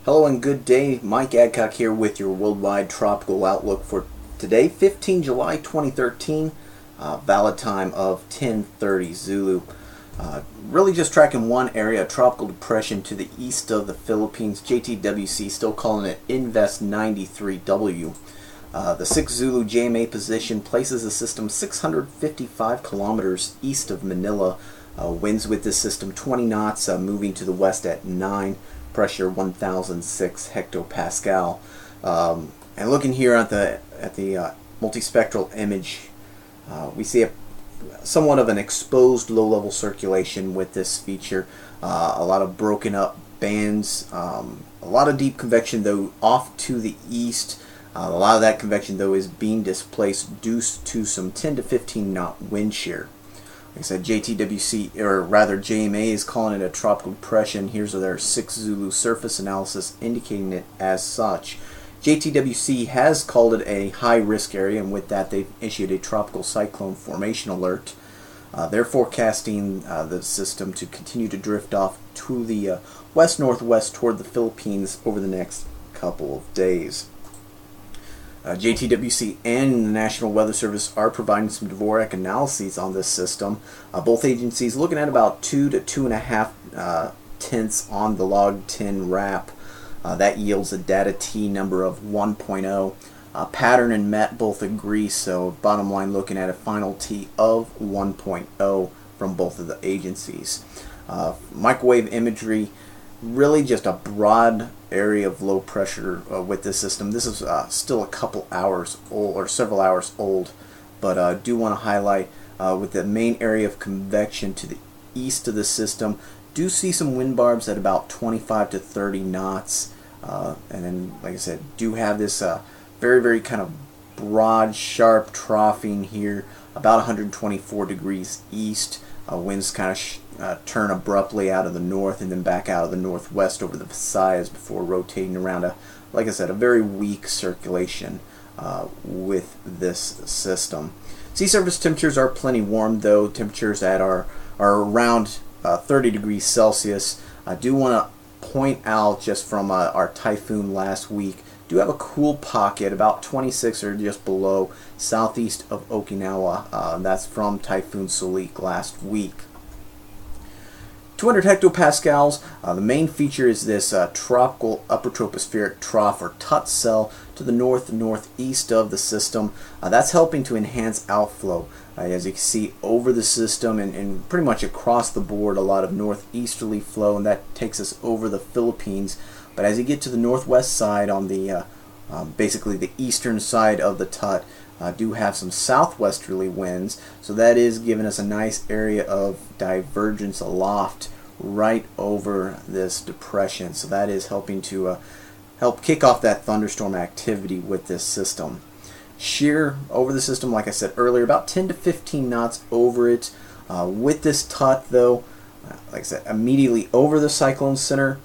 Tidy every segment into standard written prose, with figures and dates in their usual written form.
Hello and good day. Mike Adcock here with your worldwide tropical outlook for today, 15 July 2013, valid time of 10:30 Zulu. Really just tracking one area, a tropical depression to the east of the Philippines. JTWC still calling it Invest 93W. The 6 Zulu JMA position places the system 655 kilometers east of Manila. Winds with this system 20 knots, moving to the west at 9. Pressure 1006 hectopascal. And looking here at the multispectral image, we see somewhat of an exposed low-level circulation with this feature. A lot of broken up bands, a lot of deep convection though off to the east. A lot of that convection though is being displaced due to some 10 to 15 knot wind shear. Like I said, JTWC, or rather JMA, is calling it a tropical depression. Here's their 6 Zulu surface analysis indicating it as such. JTWC has called it a high-risk area, and with that they've issued a tropical cyclone formation alert. They're forecasting the system to continue to drift off to the west-northwest toward the Philippines over the next couple of days. JTWC and the National Weather Service are providing some Dvorak analyses on this system. Both agencies looking at about 2 to 2.5 tenths on the log 10 wrap. That yields a data T number of 1.0. Pattern and MET both agree, so bottom line looking at a final T of 1.0 from both of the agencies. Microwave imagery, really just a broad area of low pressure with this system. This is still a couple hours old, or several hours old, but do want to highlight with the main area of convection to the east of the system, do see some wind barbs at about 25 to 30 knots, and then, like I said, do have this very kind of broad, sharp troughing here, about 124 degrees east. Winds kind of turn abruptly out of the north and then back out of the northwest over the Visayas before rotating around like I said, a very weak circulation with this system. Sea surface temperatures are plenty warm though. Temperatures that are around 30 degrees Celsius. I do want to point out, just from our typhoon last week, do have a cool pocket about 26 or just below southeast of Okinawa. That's from Typhoon Solik last week. 200 hectopascals. The main feature is this tropical upper tropospheric trough or TUT cell to the northeast of the system. That's helping to enhance outflow. As you can see over the system and pretty much across the board, a lot of northeasterly flow, and that takes us over the Philippines. But as you get to the northwest side, on the basically the eastern side of the TUT, do have some southwesterly winds, so that is giving us a nice area of divergence aloft right over this depression. So that is helping to help kick off that thunderstorm activity with this system. Shear over the system, like I said earlier, about 10 to 15 knots over it. With this TUT though, like I said, immediately over the cyclone center,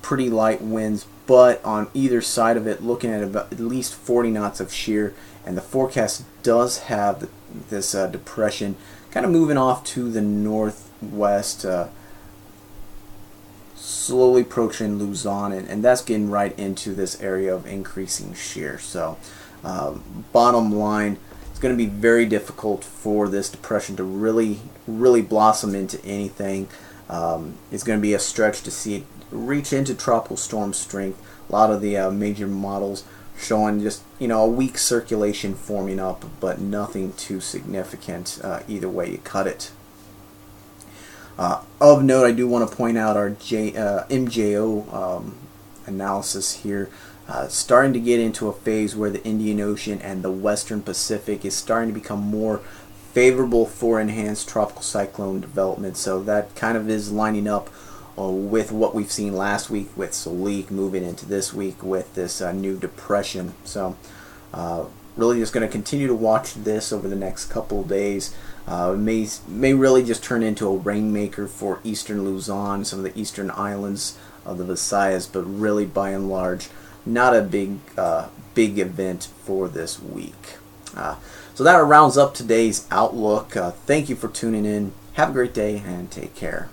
pretty light winds, but on either side of it, looking at about at least 40 knots of shear, and the forecast does have this depression kind of moving off to the northwest, slowly approaching Luzon, and that's getting right into this area of increasing shear. So bottom line, it's going to be very difficult for this depression to really blossom into anything. It's going to be a stretch to see it reach into tropical storm strength. A lot of the major models showing just a weak circulation forming up, but nothing too significant either way you cut it. Of note, I do want to point out our MJO analysis here. Starting to get into a phase where the Indian Ocean and the Western Pacific is starting to become more favorable for enhanced tropical cyclone development. So that kind of is lining up with what we've seen last week with Solik, moving into this week with this new depression. So really just going to continue to watch this over the next couple of days. May really just turn into a rainmaker for eastern Luzon, some of the eastern islands of the Visayas, but really by and large not a big event for this week. So that rounds up today's outlook. Thank you for tuning in. Have a great day and take care.